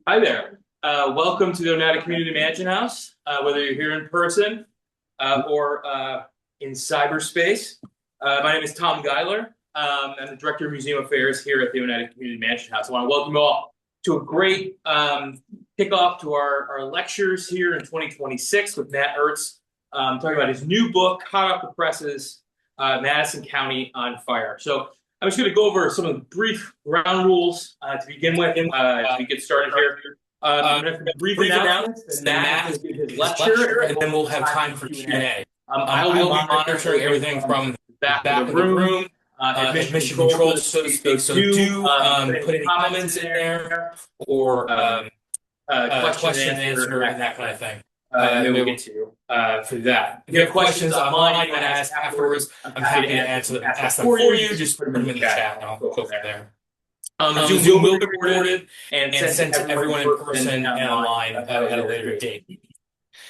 Hi there. Welcome to the Oneida Community Mansion House, whether you're here in person or in cyberspace. My name is Tom Geiler. I'm the Director of Museum Affairs here at the Oneida Community Mansion House. I want to welcome you all to a great kickoff to our lectures here in 2026 with Matt Urtz, talking about his new book, hot off the presses, Madison County on Fire. So I'm just going to go over some of the brief ground rules to begin with as we get started here. I'm going to have brief announcements, and Matt will give his lecture, and then we'll have time for Q&A. I'll be monitoring everything from the back of the room, admission control, so to speak. So do put any comments in there or question and answer and that kind of thing. Maybe we'll get to you for that. If you have questions online you want to ask afterwards, I'm happy to ask them for you. Just put them in the chat and I'll go from there. Zoom will be recorded and sent to everyone in person and online at a later date.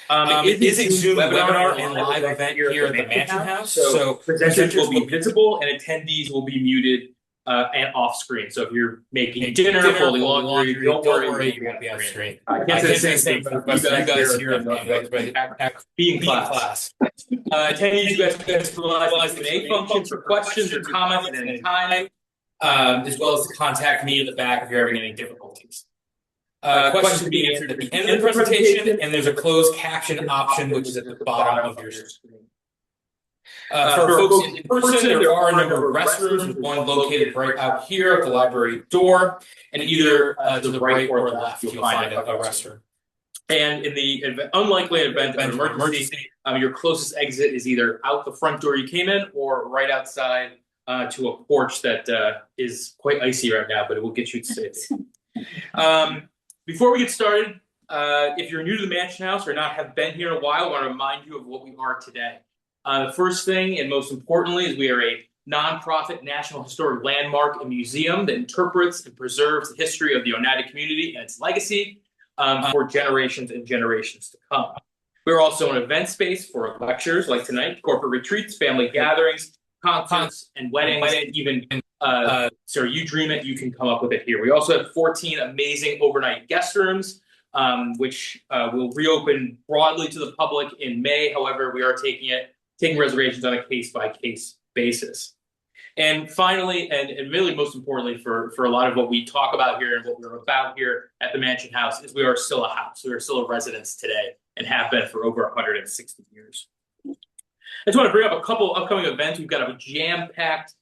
It is a Zoom webinar and live event here at the Mansion House. So presenters will be visible and attendees will be muted and off screen. So if you're making dinner, folding laundry, don't worry, you won't be off screen. I can't say the same thing for you guys here, be in class. Attendees, you guys can utilize the Q&A function for questions or comments at any time, as well as to contact me in the back if you're having any difficulties. Questions can be answered at the end of the presentation, and there's a closed caption option, which is at the bottom of your screen. For folks in person, there are a number of restrooms, with one located right out here at the library door, and either to the right or the left, you'll find a restroom. And in the unlikely event of an emergency, your closest exit is either out the front door you came in or right outside to a porch that is quite icy right now, but it will get you to safety. Before we get started, if you're new to the Mansion House or not have been here in a while, I want to remind you of what we are today. The first thing, and most importantly, is we are a nonprofit National Historic Landmark and museum that interprets and preserves the history of the Oneida community and its legacy for generations and generations to come. We're also an event space for lectures like tonight, corporate retreats, family gatherings, concerts, and weddings, and even so you dream it, you can come up with it here. We also have 14 amazing overnight guest rooms, which will reopen broadly to the public in May. However, we are taking reservations on a case-by-case basis. And finally, and really most importantly for a lot of what we talk about here and what we're about here at the Mansion House is we are still a house. We are still a residence today and have been for over 160 years. I just want to bring up a couple upcoming events. We've got a jam-packed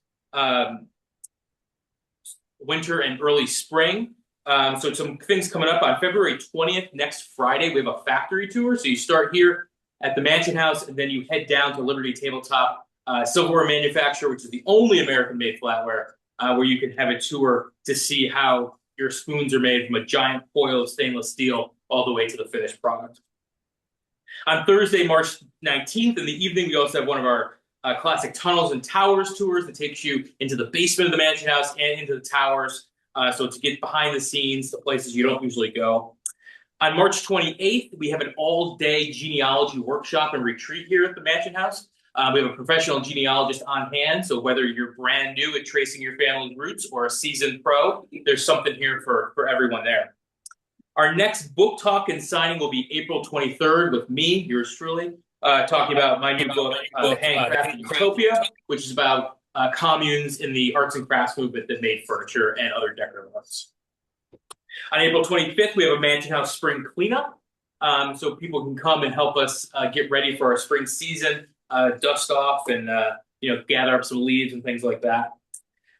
winter and early spring. So some things coming up on February 20th, next Friday, we have a factory tour. So you start here at the Mansion House, and then you head down to Liberty Tabletop Silverware Manufacturer, which is the only American-made flatware, where you can have a tour to see how your spoons are made from a giant coil of stainless steel all the way to the finished product. On Thursday, March 19th, in the evening, we also have one of our classic tunnels and towers tours that takes you into the basement of the Mansion House and into the towers, so to get behind the scenes, the places you don't usually go. On March 28th, we have an all-day genealogy workshop and retreat here at the Mansion House. We have a professional genealogist on hand, so whether you're brand new at tracing your family's roots or a seasoned pro, there's something here for everyone there. Our next book talk and signing will be April 23rd with me, yours truly, talking about my new book, The Handcrafted Utopia, which is about communes in the arts and crafts movement that made furniture and other decorative arts. On April 25th, we have a Mansion House spring cleanup, so people can come and help us get ready for our spring season, dust off and gather up some leaves and things like that.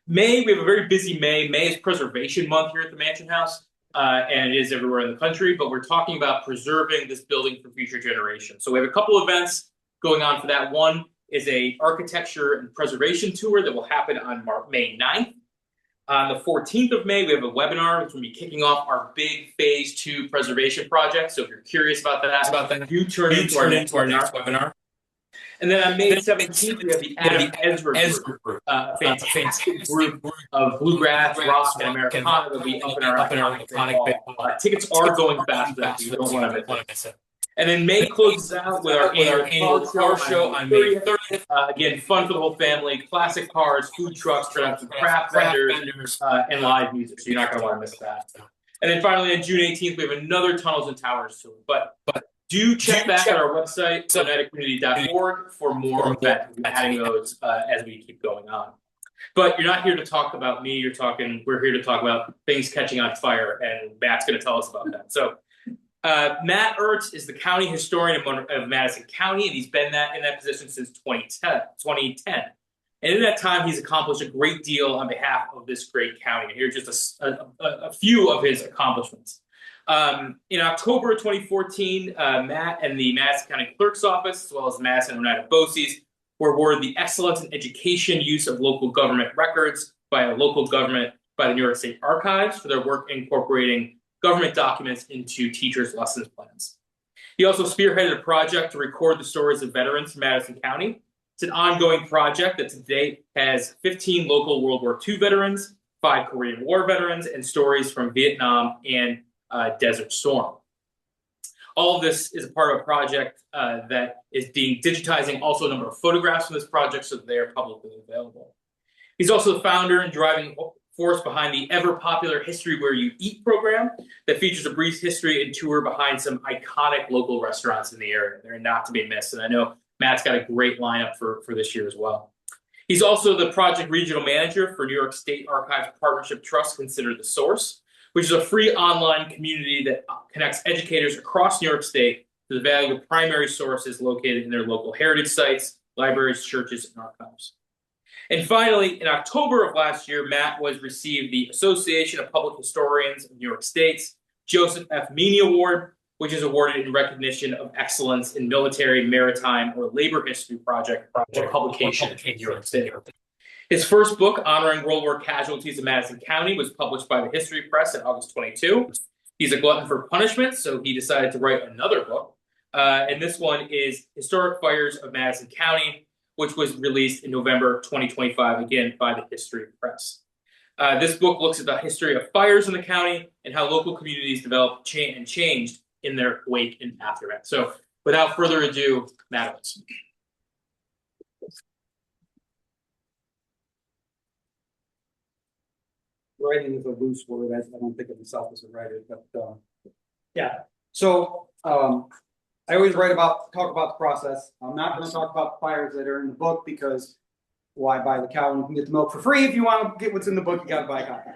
May, we have a very busy May. May is Preservation Month here at the Mansion House, and it is everywhere in the country, but we're talking about preserving this building for future generations. So we have a couple events going on for that. One is a architecture and preservation tour that will happen on May 9th. On the 14th of May, we have a webinar which will be kicking off our big Phase 2 preservation project. So if you're curious about that, do turn into our next webinar. And then on May 17th, we have the Adam Ezra group, a fantastic group of bluegrass, rock, and Americana that will be up in our iconic tickets are going fast, so you don't want to miss it. And then May closes out with our annual car show on May 30th. Again, fun for the whole family. Classic cars, food trucks, craft vendors, and live music. So you're not going to want to miss that. And then finally, on June 18th, we have another Tunnels and Towers tour. But do check back at our website, oneidatcommunity.org, for more of that. We'll be adding those as we keep going on. But you're not here to talk about me. We're here to talk about things catching on fire, and Matt's going to tell us about that. So Matt Urtz is the county historian of Madison County, and he's been in that position since 2010. And in that time, he's accomplished a great deal on behalf of this great county. And here's just a few of his accomplishments. In October of 2014, Matt and the Madison County Clerk's Office, as well as the Madison and Oneida BOCES, were awarded the Excellence in Education Use of Local Government Records by a local government by the New York State Archives for their work incorporating government documents into teachers' lessons plans. He also spearheaded a project to record the stories of veterans from Madison County. It's an ongoing project that to date has 15 local World War II veterans, 5 Korean War veterans, and stories from Vietnam and Desert Storm. All of this is a part of a project that is being digitizing also a number of photographs from this project so that they are publicly available. He's also the founder and driving force behind the ever-popular History Where You Eat program that features a brief history and tour behind some iconic local restaurants in the area. They're not to be missed, and I know Matt's got a great lineup for this year as well. He's also the project regional manager for New York State Archives Partnership Trust Consider the Source, which is a free online community that connects educators across New York State to the valuable primary sources located in their local heritage sites, libraries, churches, and archives. And finally, in October of last year, Matt received the Association of Public Historians of New York State's Joseph F. Meany Award, which is awarded in recognition of excellence in military, maritime, or labor history project or publication in New York State. His first book, honoring World War casualties in Madison County, was published by the History Press in August 22. He's a glutton for punishment, so he decided to write another book. And this one is Historic Fires of Madison County, which was released in November 2025, again, by the History Press. This book looks at the history of fires in the county and how local communities developed and changed in their wake and aftermath. So without further ado, Matt Urtz. Writing is a loose word. I don't think of myself as a writer, but yeah. So I always talk about the process. I'm not going to talk about the fires that are in the book because why buy the cow when you can get the milk for free? If you want to get what's in the book, you got to buy a copy.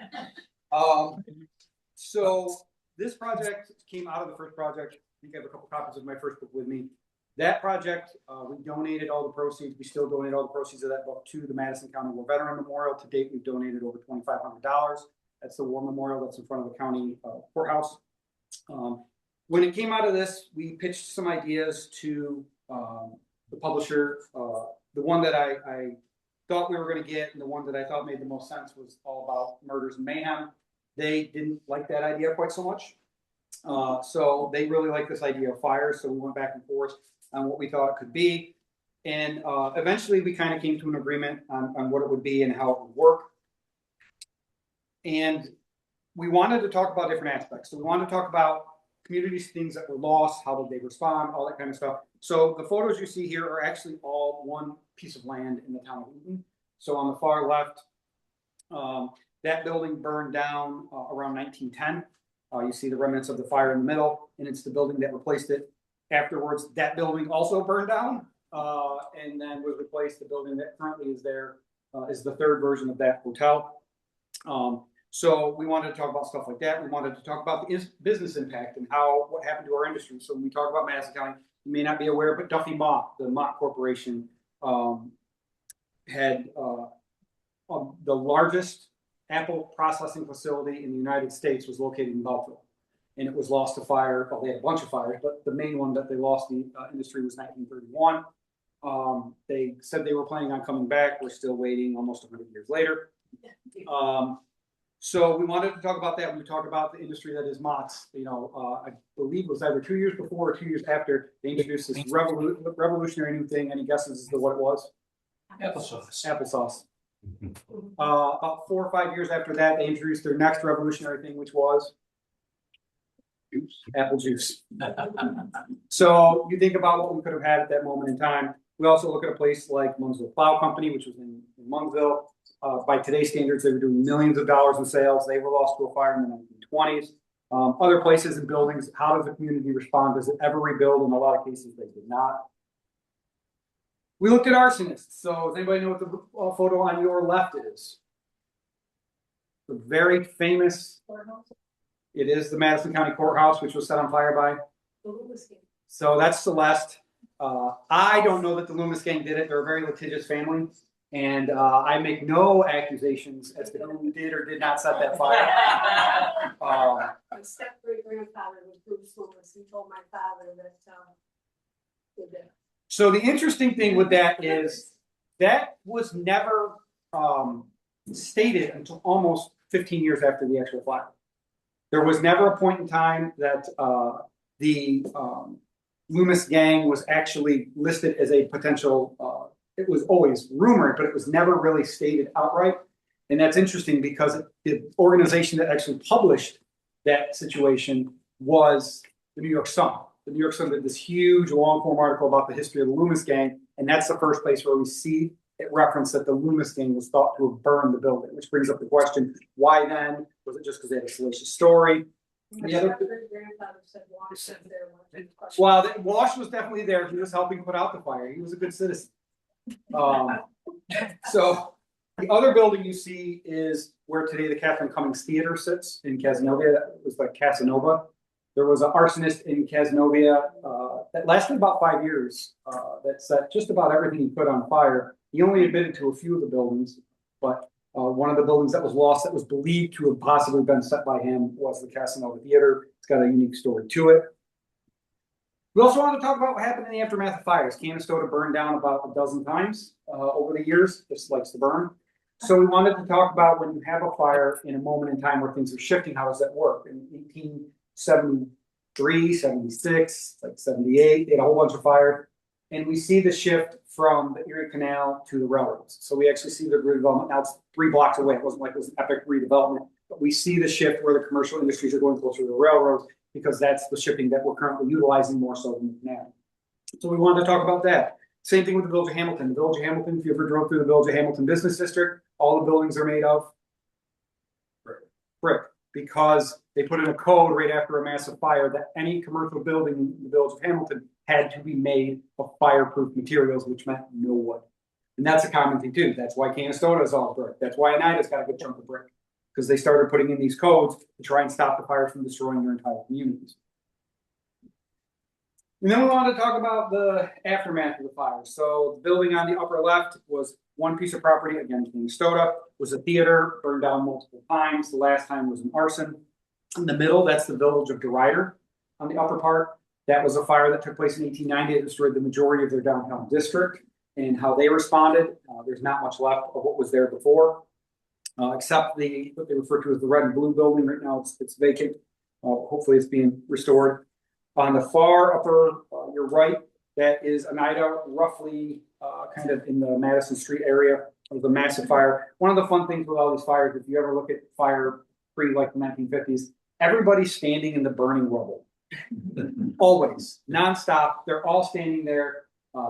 So this project came out of the first project. I think I have a couple copies of my first book with me. That project, we donated all the proceeds. We still donate all the proceeds of that book to the Madison County War Veteran Memorial. To date, we've donated over $2,500. That's the war memorial that's in front of the county courthouse. When it came out of this, we pitched some ideas to the publisher. The one that I thought we were going to get and the one that I thought made the most sense was all about murders and mayhem. They didn't like that idea quite so much. So they really liked this idea of fire. So we went back and forth on what we thought it could be. And eventually we kind of came to an agreement on what it would be and how it would work. And we wanted to talk about different aspects. So we wanted to talk about communities, things that were lost, how did they respond, all that kind of stuff. So the photos you see here are actually all one piece of land in the town of Eaton. So on the far left, that building burned down around 1910. You see the remnants of the fire in the middle, and it's the building that replaced it. Afterwards, that building also burned down and then was replaced. The building that currently is there is the third version of that hotel. So we wanted to talk about stuff like that. We wanted to talk about the business impact and what happened to our industry. So when we talk about Madison County, you may not be aware, but Duffy Mott, the Mott Corporation, had the largest apple processing facility in the United States was located in Belleville. And it was lost to fire. Well, they had a bunch of fires, but the main one that they lost the industry was 1931. They said they were planning on coming back. We're still waiting almost 100 years later. So we wanted to talk about that when we talk about the industry that is Mott's. I believe it was either 2 years before or 2 years after they introduced this revolutionary new thing. Any guesses as to what it was? Applesauce. Applesauce. About 4 or 5 years after that, they introduced their next revolutionary thing, which was apple juice. So you think about what we could have had at that moment in time. We also look at a place like Munsville Plow Company, which was in Munsville. By today's standards, they were doing millions of dollars in sales. They were lost to a fire in the 1920s. Other places and buildings, how does the community respond? Does it ever rebuild? In a lot of cases, they did not. We looked at arsonists. So does anybody know what the photo on your left is? The very famous, it is the Madison County Courthouse, which was set on fire by. So that's Celeste. I don't know that the Loomis gang did it. They're a very litigious family. And I make no accusations as to who did or did not set that fire. My step-great-grandfather was Bruce Loomis. He told my father that did that. So the interesting thing with that is that was never stated until almost 15 years after the actual fire. There was never a point in time that the Loomis gang was actually listed as a potential. It was always rumored, but it was never really stated outright. And that's interesting because the organization that actually published that situation was the New York Sun. The New York Sun did this huge long-form article about the history of the Loomis gang, and that's the first place where we see it referenced that the Loomis gang was thought to have burned the building, which brings up the question, why then? Was it just because they had a salacious story? Well, Wash was definitely there. He was helping put out the fire. He was a good citizen. So the other building you see is where today the Catherine Cummings Theater sits in Casanova. That was like Casanova. There was an arsonist in Casanova that lasted about 5 years that set just about everything he put on fire. He only admitted to a few of the buildings, but one of the buildings that was lost that was believed to have possibly been set by him was the Casanova Theater. It's got a unique story to it. We also want to talk about what happened in the aftermath of fires. Canastota burned down about a dozen times over the years. Just likes to burn. So we wanted to talk about when you have a fire in a moment in time where things are shifting, how does that work? In 1873, 76, like 78, they had a whole bunch of fires. And we see the shift from the Erie Canal to the railroads. So we actually see the redevelopment. Now it's 3 blocks away. It wasn't like it was an epic redevelopment, but we see the shift where the commercial industries are going closer to the railroads because that's the shipping that we're currently utilizing more so than the canal. So we wanted to talk about that. Same thing with the Village of Hamilton. The Village of Hamilton, if you ever drove through the Village of Hamilton Business District, all the buildings are made of brick because they put in a code right after a massive fire that any commercial building in the Village of Hamilton had to be made of fireproof materials, which meant no wood. And that's a common thing too. That's why Canastota is all brick. That's why Oneida's got a good chunk of brick, because they started putting in these codes to try and stop the fires from destroying their entire communities. And then we want to talk about the aftermath of the fire. So the building on the upper left was one piece of property, again, Canastota, was a theater, burned down multiple times. The last time was an arson. In the middle, that's the village of DeRuyter on the upper part. That was a fire that took place in 1890. It destroyed the majority of their downtown district. And how they responded, there's not much left of what was there before, except what they refer to as the red and blue building. Right now it's vacant. Hopefully it's being restored. On the far upper, your right, that is Oneida, roughly kind of in the Madison Street area. It was a massive fire. One of the fun things with all these fires, if you ever look at fire pre like the 1950s, everybody's standing in the burning rubble. Always, nonstop. They're all standing there,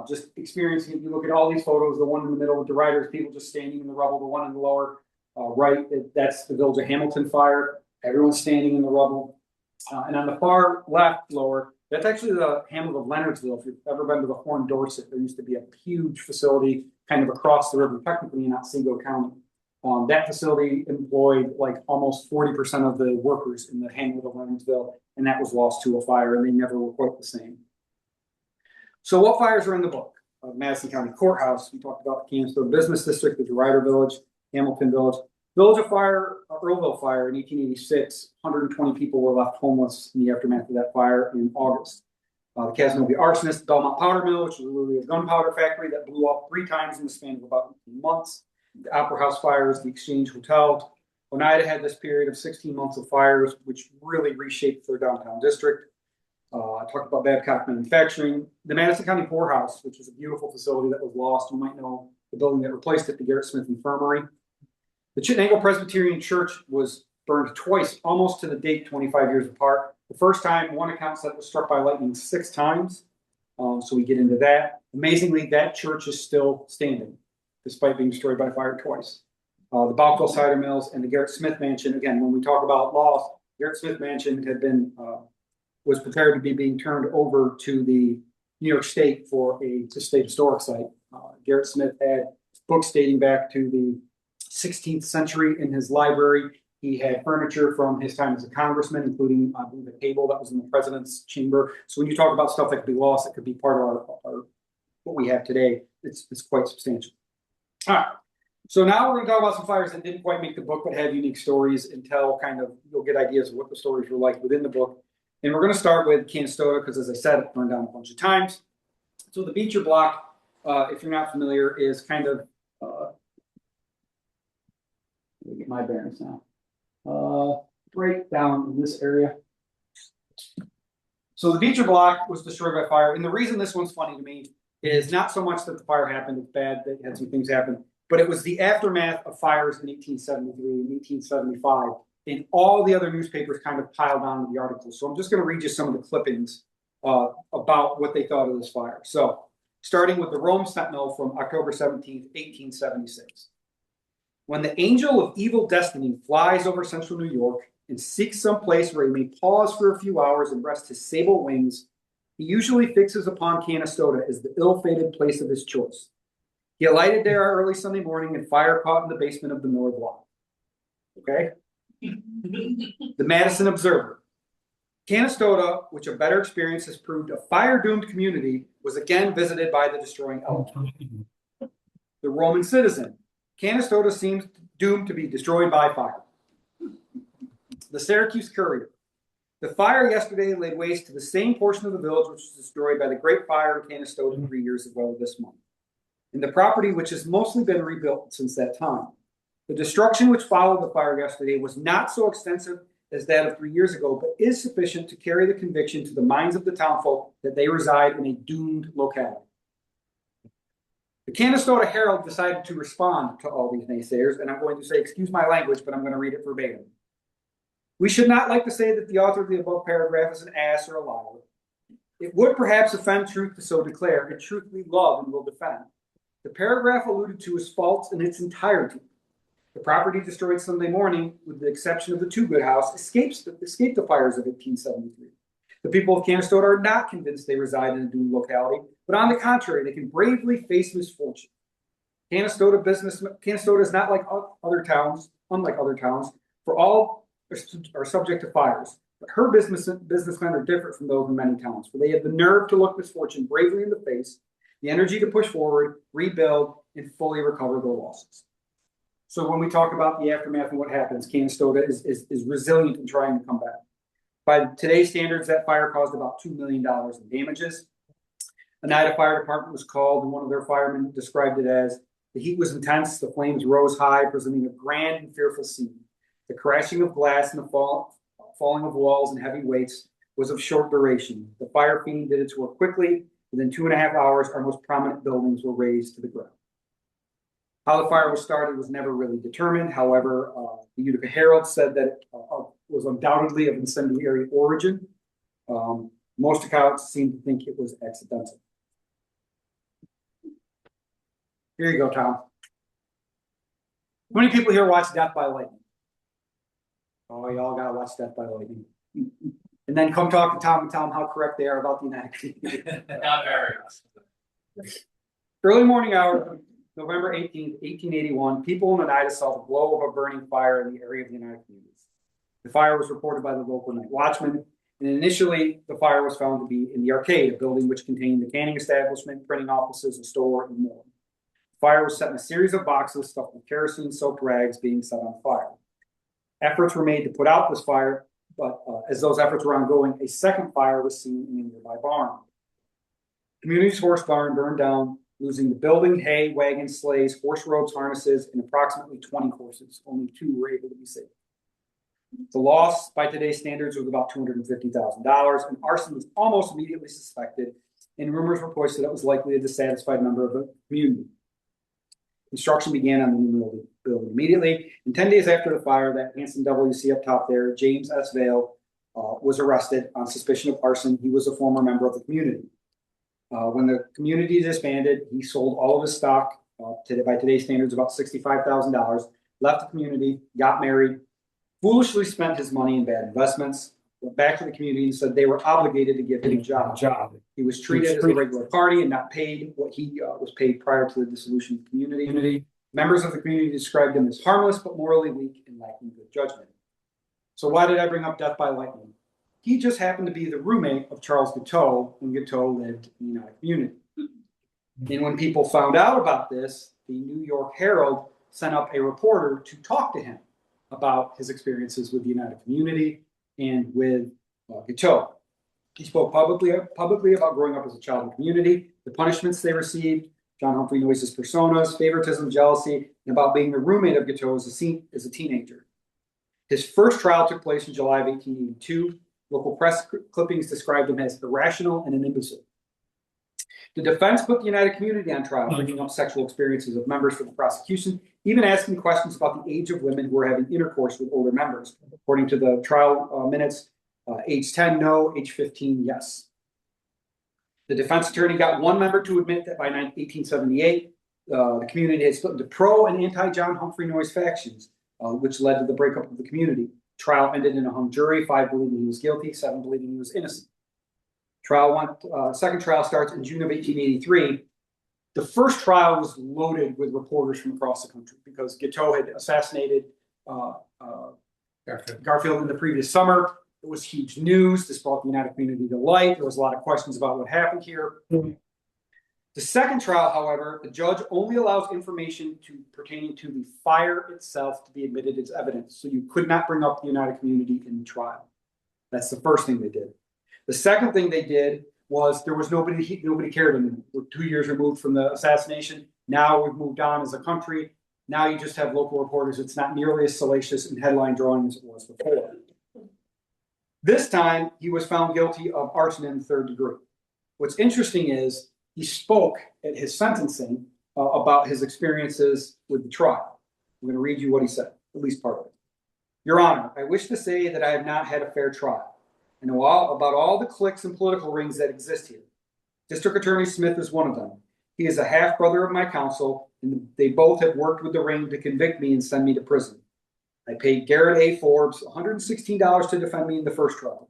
just experiencing it. You look at all these photos, the one in the middle with the riders, people just standing in the rubble, the one in the lower right, that's the Village of Hamilton fire. Everyone's standing in the rubble. And on the far left, lower, that's actually the hamlet of Leonardsville. If you've ever been to the Horn Dorset, there used to be a huge facility kind of across the river, technically in Otsego County. That facility employed like almost 40% of the workers in the hamlet of Leonardsville, and that was lost to a fire, and they never were quite the same. So what fires are in the book? Madison County Courthouse, we talked about the Canastota Business District, the DeRuyter Village, Hamilton Village. Village of Fire, Earlville Fire in 1886, 120 people were left homeless in the aftermath of that fire in August. The Casanova arsonist, Belmont Powder Mill, which was really a gunpowder factory that blew up 3 times in the span of about 18 months. The Opera House fires, the Exchange Hotel. Oneida had this period of 16 months of fires, which really reshaped their downtown district. I talked about Babcock Manufacturing. The Madison County Poorhouse, which is a beautiful facility that was lost. You might know the building that replaced it, the Garrett Smith Infirmary. The Chittenden Presbyterian Church was burned twice, almost to the date, 25 years apart. The first time, one account said it was struck by lightning 6 times. So we get into that. Amazingly, that church is still standing, despite being destroyed by fire twice. The Balco Cider Mills and the Garrett Smith Mansion, again, when we talk about loss, Garrett Smith Mansion had been, was prepared to be being turned over to the New York State for a state historic site. Garrett Smith had books dating back to the 16th century in his library. He had furniture from his time as a congressman, including, I believe, a table that was in the president's chamber. So when you talk about stuff that could be lost, it could be part of our what we have today. It's quite substantial. All right. So now we're going to talk about some fires that didn't quite make the book, but had unique stories and tell kind of, you'll get ideas of what the stories were like within the book. And we're going to start with Canastota because, as I said, it burned down a bunch of times. So the Beecher block, if you're not familiar, is kind of, let me get my bearings now. Right down in this area. So the Beecher block was destroyed by fire. And the reason this one's funny to me is not so much that the fire happened, it's bad that had some things happen, but it was the aftermath of fires in 1873 and 1875. And all the other newspapers kind of piled on with the articles. So I'm just going to read you some of the clippings about what they thought of this fire. So starting with the Rome Sentinel from October 17th, 1876. When the angel of evil destiny flies over central New York and seeks some place where he may pause for a few hours and rest his sable wings, he usually fixes upon Canastota as the ill-fated place of his choice. He alighted there early Sunday morning and fire caught in the basement of the Miller block. Okay? The Madison Observer. Canastota, which a better experience has proved a fire-doomed community, was again visited by the destroying element. The Roman Citizen. Canastota seems doomed to be destroyed by fire. The Syracuse Courier. The fire yesterday laid waste to the same portion of the village which was destroyed by the Great Fire in Canastota 3 years ago this month, and the property which has mostly been rebuilt since that time. The destruction which followed the fire yesterday was not so extensive as that of 3 years ago, but is sufficient to carry the conviction to the minds of the townfolk that they reside in a doomed locality. The Canastota Herald decided to respond to all these naysayers, and I'm going to say, excuse my language, but I'm going to read it verbatim. We should not like to say that the author of the above paragraph is an ass or a liar. It would perhaps offend truth to so declare, and truth we love and will defend. The paragraph alluded to is false in its entirety. The property destroyed Sunday morning, with the exception of the Two-Good House, escaped the fires of 1873. The people of Canastota are not convinced they reside in a doomed locality, but on the contrary, they can bravely face misfortune. Canastota is not like other towns, unlike other towns, for all are subject to fires. But her businessmen are different from those in many towns, for they have the nerve to look misfortune bravely in the face, the energy to push forward, rebuild, and fully recover their losses. So when we talk about the aftermath and what happens, Canastota is resilient in trying to come back. By today's standards, that fire caused about $2 million in damages. Oneida Fire Department was called, and one of their firemen described it as, the heat was intense, the flames rose high, presenting a grand and fearful scene. The crashing of glass and the falling of walls and heavy weights was of short duration. The fire fiend did its work quickly. Within 2.5 hours, our most prominent buildings were razed to the ground. How the fire was started was never really determined. However, the Utica Herald said that it was undoubtedly of incendiary origin. Most accounts seem to think it was accidental. Here you go, Tom. How many people here watch Death by Lightning? Oh, y'all gotta watch Death by Lightning. And then come talk to Tom and tell him how correct they are about the United Kingdom. Not very. Early morning hours, November 18th, 1881, people in Oneida saw the glow of a burning fire in the area of the United Communities. The fire was reported by the local night watchman, and initially the fire was found to be in the arcade, a building which contained the canning establishment, printing offices, a store, and more. The fire was set in a series of boxes stuffed with kerosene-soaked rags being set on fire. Efforts were made to put out this fire, but as those efforts were ongoing, a second fire was seen in a nearby barn. The community's horse barn burned down, losing the building, hay, wagons, sleighs, horse robes, harnesses, and approximately 20 horses. Only 2 were able to be saved. The loss, by today's standards, was about $250,000, and arson was almost immediately suspected, and rumors were pushed that it was likely a dissatisfied member of the community. Construction began on the new building immediately, and 10 days after the fire, that handsome devil you see up top there, James S. Vale, was arrested on suspicion of arson. He was a former member of the community. When the community disbanded, he sold all of his stock, by today's standards, about $65,000, left the community, got married, foolishly spent his money in bad investments, went back to the community and said they were obligated to give him a job. He was treated as a regular party and not paid what he was paid prior to the dissolution of the community. Members of the community described him as harmless but morally weak and lacking good judgment. So why did I bring up death by lightning? He just happened to be the roommate of Charles Guiteau when Guiteau lived in the United Community. And when people found out about this, the New York Herald sent up a reporter to talk to him about his experiences with the United Community and with Guiteau. He spoke publicly about growing up as a child in the community, the punishments they received, John Humphrey Noyce's personas, favoritism, jealousy, and about being the roommate of Guiteau as a teenager. His first trial took place in July of 1882. Local press clippings described him as irrational and an imbecile. The defense put the United Community on trial, bringing up sexual experiences of members for the prosecution, even asking questions about the age of women who were having intercourse with older members. According to the trial minutes, age 10, no, age 15, yes. The defense attorney got one member to admit that by 1878, the community had split into pro and anti-John Humphrey Noyce factions, which led to the breakup of the community. Trial ended in a hung jury, 5 believing he was guilty, 7 believing he was innocent. Second trial starts in June of 1883. The first trial was loaded with reporters from across the country because Guiteau had assassinated Garfield in the previous summer. It was huge news. This brought the United Community to light. There was a lot of questions about what happened here. The second trial, however, the judge only allows information pertaining to the fire itself to be admitted as evidence. So you could not bring up the United Community in the trial. That's the first thing they did. The second thing they did was there was nobody cared anymore. We're 2 years removed from the assassination. Now we've moved on as a country. Now you just have local reporters. It's not nearly as salacious and headline drawing as it was before. This time, he was found guilty of arson in the 3rd degree. What's interesting is he spoke at his sentencing about his experiences with the trial. I'm going to read you what he said, at least part of it. Your Honor, I wish to say that I have not had a fair trial. I know about all the cliques and political rings that exist here. District Attorney Smith is one of them. He is a half-brother of my counsel, and they both have worked with the ring to convict me and send me to prison. I paid Garrett A. Forbes $116 to defend me in the first trial,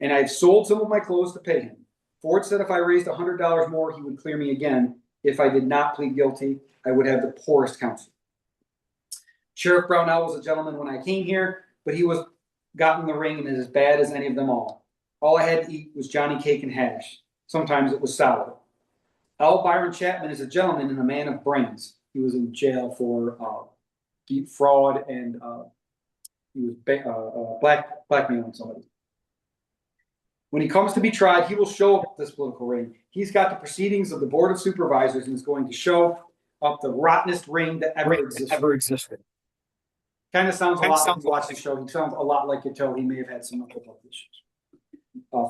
and I've sold some of my clothes to pay him. Ford said if I raised $100 more, he would clear me again. If I did not plead guilty, I would have the poorest counsel. Sheriff Brownell was a gentleman when I came here, but he was got in the ring and is as bad as any of them all. All I had to eat was Johnny cake and hash. Sometimes it was sour. L. Byron Chapman is a gentleman and a man of brains. He was in jail for deep fraud and he was blackmailing somebody. When he comes to be tried, he will show up this political ring. He's got the proceedings of the Board of Supervisors and is going to show up the rottenest ring that ever existed. Kind of sounds a lot like you watch the show. He sounds a lot like Guiteau. He may have had some mental health issues.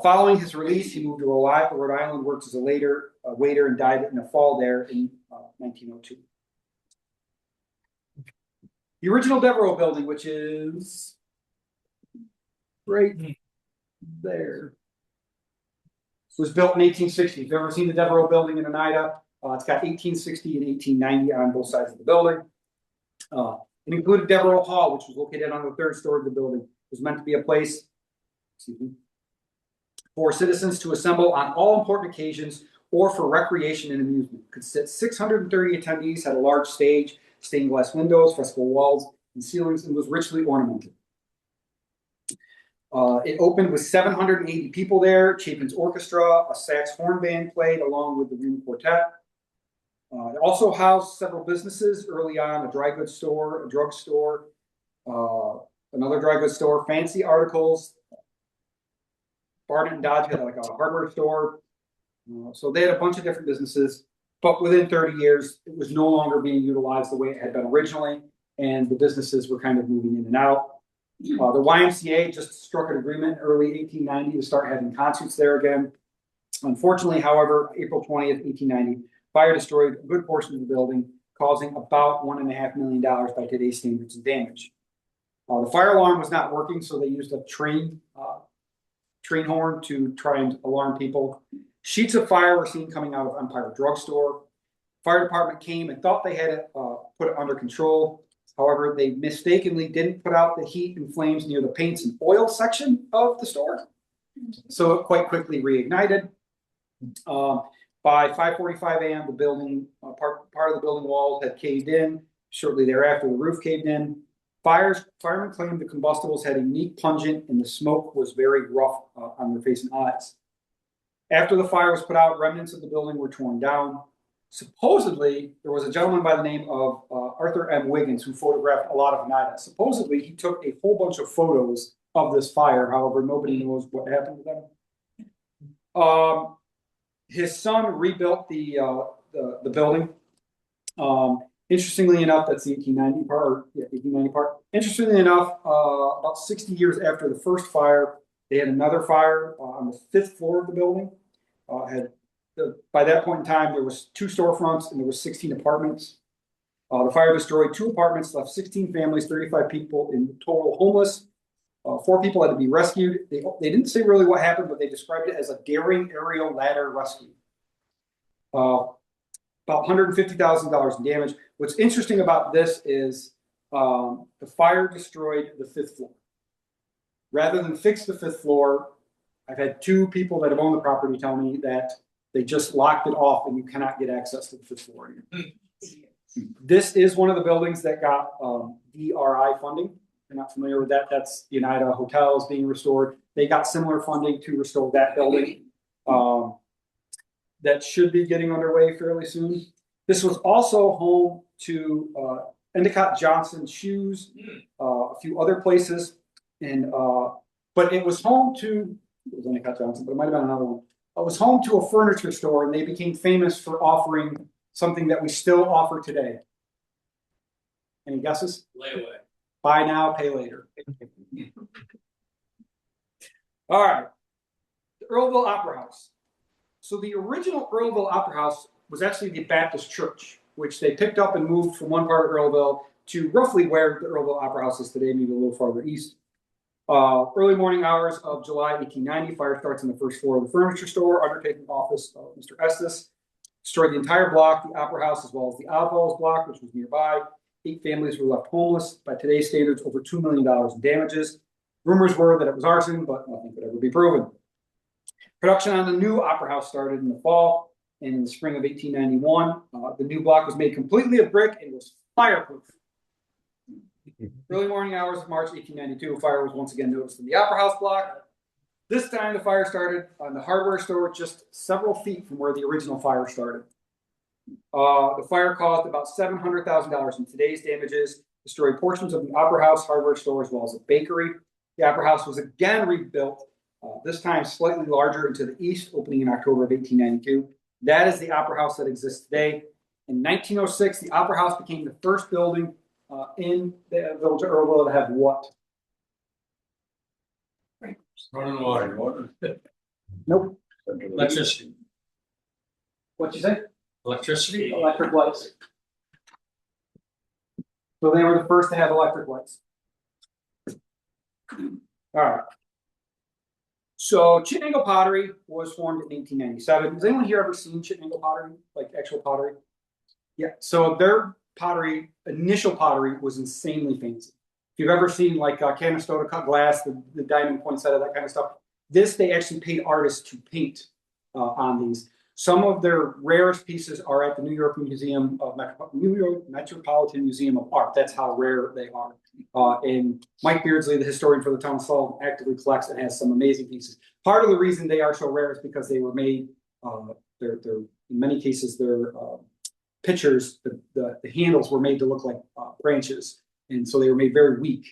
Following his release, he moved to Rhode Island, worked as a waiter, and died in a fall there in 1902. The original Devereaux building, which is right there, was built in 1860. If you've ever seen the Devereaux building in Oneida, it's got 1860 and 1890 on both sides of the building. It included Devereaux Hall, which was located on the 3rd story of the building. It was meant to be a place for citizens to assemble on all important occasions or for recreation and amusement. It could sit 630 attendees, had a large stage, stained glass windows, fresco walls, and ceilings, and was richly ornamented. It opened with 780 people there. Chapin's Orchestra, a sax horn band played along with the Room Quartet. It also housed several businesses early on, a dry goods store, a drugstore, another dry goods store, fancy articles. Barnett and Dodge had like a hardware store. So they had a bunch of different businesses, but within 30 years, it was no longer being utilized the way it had been originally, and the businesses were kind of moving in and out. The YMCA just struck an agreement in early 1890 to start having concerts there again. Unfortunately, however, April 20th, 1890, fire destroyed a good portion of the building, causing about $1.5 million by today's standards in damage. The fire alarm was not working, so they used a train horn to try and alarm people. Sheets of fire were seen coming out of Empire Drugstore. Fire department came and thought they had it put it under control. However, they mistakenly didn't put out the heat and flames near the paints and oil section of the store. So it quite quickly reignited. By 5:45 a.m., the building, part of the building walls had caved in. Shortly thereafter, the roof caved in. Firemen claimed the combustibles had a unique pungent and the smoke was very rough on their face and eyes. After the fire was put out, remnants of the building were torn down. Supposedly, there was a gentleman by the name of Arthur M. Wiggins who photographed a lot of Oneida. Supposedly, he took a whole bunch of photos of this fire. However, nobody knows what happened to them. His son rebuilt the building. Interestingly enough, that's the 1890 part. Yeah, 1890 part. Interestingly enough, about 60 years after the first fire, they had another fire on the 5th floor of the building. By that point in time, there was 2 storefronts and there was 16 apartments. The fire destroyed 2 apartments, left 16 families, 35 people in total homeless. 4 people had to be rescued. They didn't say really what happened, but they described it as a daring aerial ladder rescue. About $150,000 in damage. What's interesting about this is the fire destroyed the 5th floor. Rather than fix the 5th floor, I've had 2 people that have owned the property tell me that they just locked it off and you cannot get access to the 5th floor anymore. This is one of the buildings that got DRI funding. If you're not familiar with that, that's the Oneida Hotels being restored. They got similar funding to restore that building. That should be getting underway fairly soon. This was also home to Endicott Johnson Shoes, a few other places, and but it was home to, it was Endicott Johnson, but it might have been another one. It was home to a furniture store, and they became famous for offering something that we still offer today. Any guesses? Layaway. Buy now, pay later. All right, the Earlville Opera House. So the original Earlville Opera House was actually the Baptist Church, which they picked up and moved from one part of Earlville to roughly where the Earlville Opera House is today, maybe a little farther east. Early morning hours of July 1890, fire starts on the 1st floor of the furniture store, undertaking office of Mr. Estes. Destroyed the entire block, the Opera House, as well as the Oswald's block, which was nearby. 8 families were left homeless. By today's standards, over $2 million in damages. Rumors were that it was arson, but nothing could ever be proven. Production on the new Opera House started in the fall, and in the spring of 1891, the new block was made completely of brick and was fireproof. Early morning hours of March 1892, a fire was once again noticed in the Opera House block. This time, the fire started on the hardware store just several feet from where the original fire started. The fire caused about $700,000 in today's damages, destroyed portions of the Opera House hardware store as well as a bakery. The Opera House was again rebuilt, this time slightly larger and to the east, opening in October of 1892. That is the Opera House that exists today. In 1906, the Opera House became the first building in the village of Earlville to have what? Running water. Nope. Electricity. What'd you say? Electricity. Electric lights. So they were the first to have electric lights. All right. So Chittenango pottery was formed in 1897. Has anyone here ever seen Chittenango pottery, like actual pottery? Yeah. So their pottery, initial pottery, was insanely fancy. If you've ever seen like Canastota cut glass, the diamond poinsettia, that kind of stuff, this they actually paid artists to paint on these. Some of their rarest pieces are at the New York Metropolitan Museum of Art. That's how rare they are. And Mike Beardsley, the historian for the town of Sullivan, actively collects and has some amazing pieces. Part of the reason they are so rare is because they were made. They're in many cases their pictures. The handles were made to look like branches, and so they were made very weak.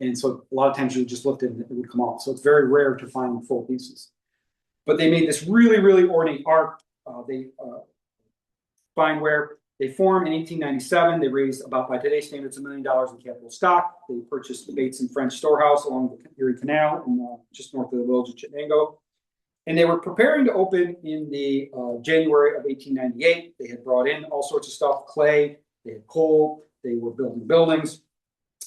And so a lot of times you would just lift it and it would come off. So it's very rare to find full pieces. But they made this really, really ornate art. Fine ware. They formed in 1897. They raised about, by today's standards, $1 million in capital stock. They purchased the Bates and French storehouse along the Erie Canal, just north of the village of Chittenango. And they were preparing to open in the January of 1898. They had brought in all sorts of stuff, clay, they had coal, they were building buildings.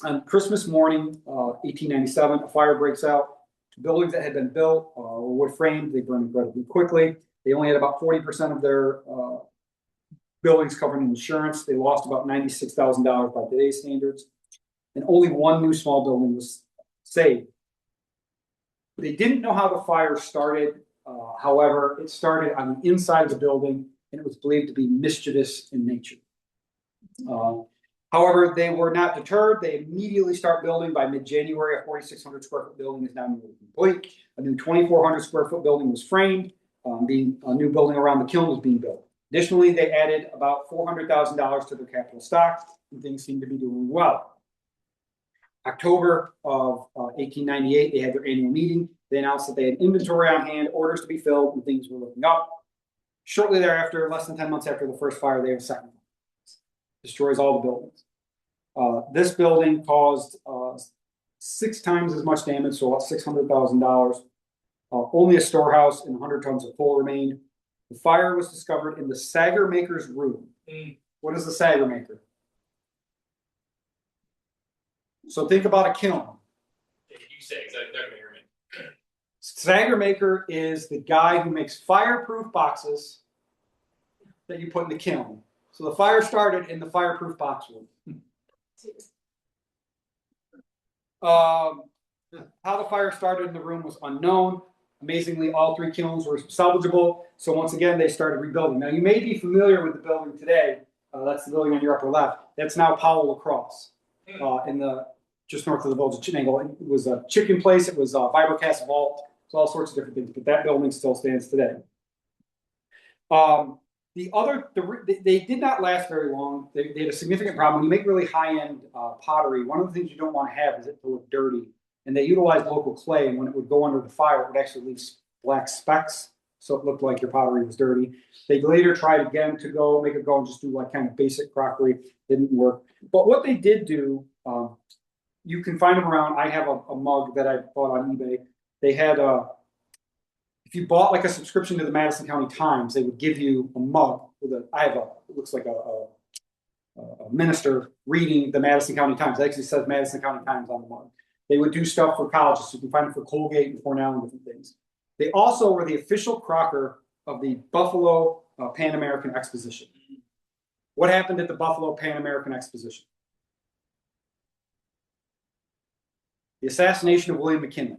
On Christmas morning, 1897, a fire breaks out. Buildings that had been built were wood framed. They burned incredibly quickly. They only had about 40% of their buildings covered in insurance. They lost about $96,000 by today's standards. and only one new small building was saved. They didn't know how the fire started. However, it started on the inside of the building, and it was believed to be mischievous in nature. However, they were not deterred. They immediately start building. By mid-January, a 4,600 square foot building is now nearly complete. A new 2,400 square foot building was framed. A new building around the kiln was being built. Additionally, they added about $400,000 to their capital stock, and things seem to be doing well. October of 1898, they had their annual meeting. They announced that they had inventory on hand, orders to be filled, and things were looking up. Shortly thereafter, less than 10 months after the first fire, they have a second fire. Destroys all the buildings. This building caused 6 times as much damage, so about $600,000. Only a storehouse and 100 tons of coal remained. The fire was discovered in the sagger maker's room. What is the sagger maker? So think about a kiln. You say exactly. They're gonna hear me. Sagger maker is the guy who makes fireproof boxes that you put in the kiln. So the fire started in the fireproof box room. How the fire started in the room was unknown. Amazingly, all 3 kilns were salvageable. So once again, they started rebuilding. Now you may be familiar with the building today. That's the building on your upper left. That's now Powell Lacrosse, in the just north of the village of Chittenden. It was a chicken place. It was a Vibrocast vault. So all sorts of different things. But that building still stands today. They did not last very long. They had a significant problem. When you make really high-end pottery, one of the things you don't want to have is it to look dirty. And they utilized local clay, and when it would go under the fire, it would actually leave black specks, so it looked like your pottery was dirty. They later tried again to make it go and just do like kind of basic crockery. Didn't work. But what they did do, you can find them around. I have a mug that I bought on eBay. They had if you bought like a subscription to the Madison County Times, they would give you a mug with it looks like a minister reading the Madison County Times. It actually says Madison County Times on the mug. They would do stuff for colleges. So you can find them for Colgate and Cornell and different things. They also were the official crocker of the Buffalo Pan American Exposition. What happened at the Buffalo Pan American Exposition? The assassination of William McKinley.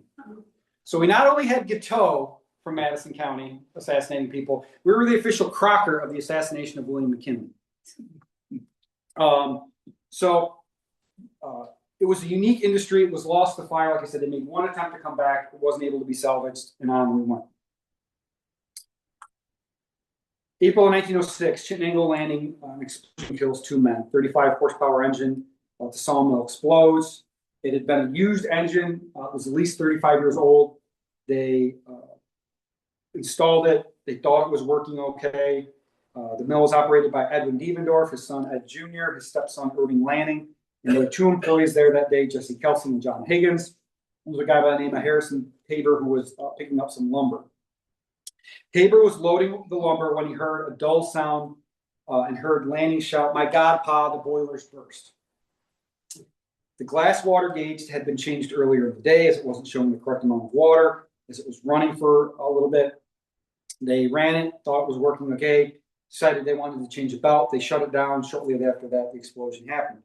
So we not only had Guiteau from Madison County assassinating people, we were the official crocker of the assassination of William McKinley. It was a unique industry. It was lost to fire. Like I said, they made one attempt to come back. It wasn't able to be salvaged, and on we went. April of 1906, Chittenden Landing, explosion kills 2 men. 35 horsepower engine. The sawmill explodes. It had been a used engine. It was at least 35 years old. They installed it. They thought it was working okay. The mill was operated by Edwin Devendorf, his son Ed Jr., his stepson Irving Lanning. And there were 2 employees there that day, Jesse Kelsey and John Higgins. There was a guy by the name of Harrison Tabor who was picking up some lumber. Tabor was loading the lumber when he heard a dull sound and heard Lanning shout, "My God, Pa, the boiler's burst." The glass water gauge had been changed earlier in the day as it wasn't showing the correct amount of water, as it was running for a little bit. They ran it, thought it was working okay, decided they wanted to change the belt. They shut it down. Shortly after that, the explosion happened.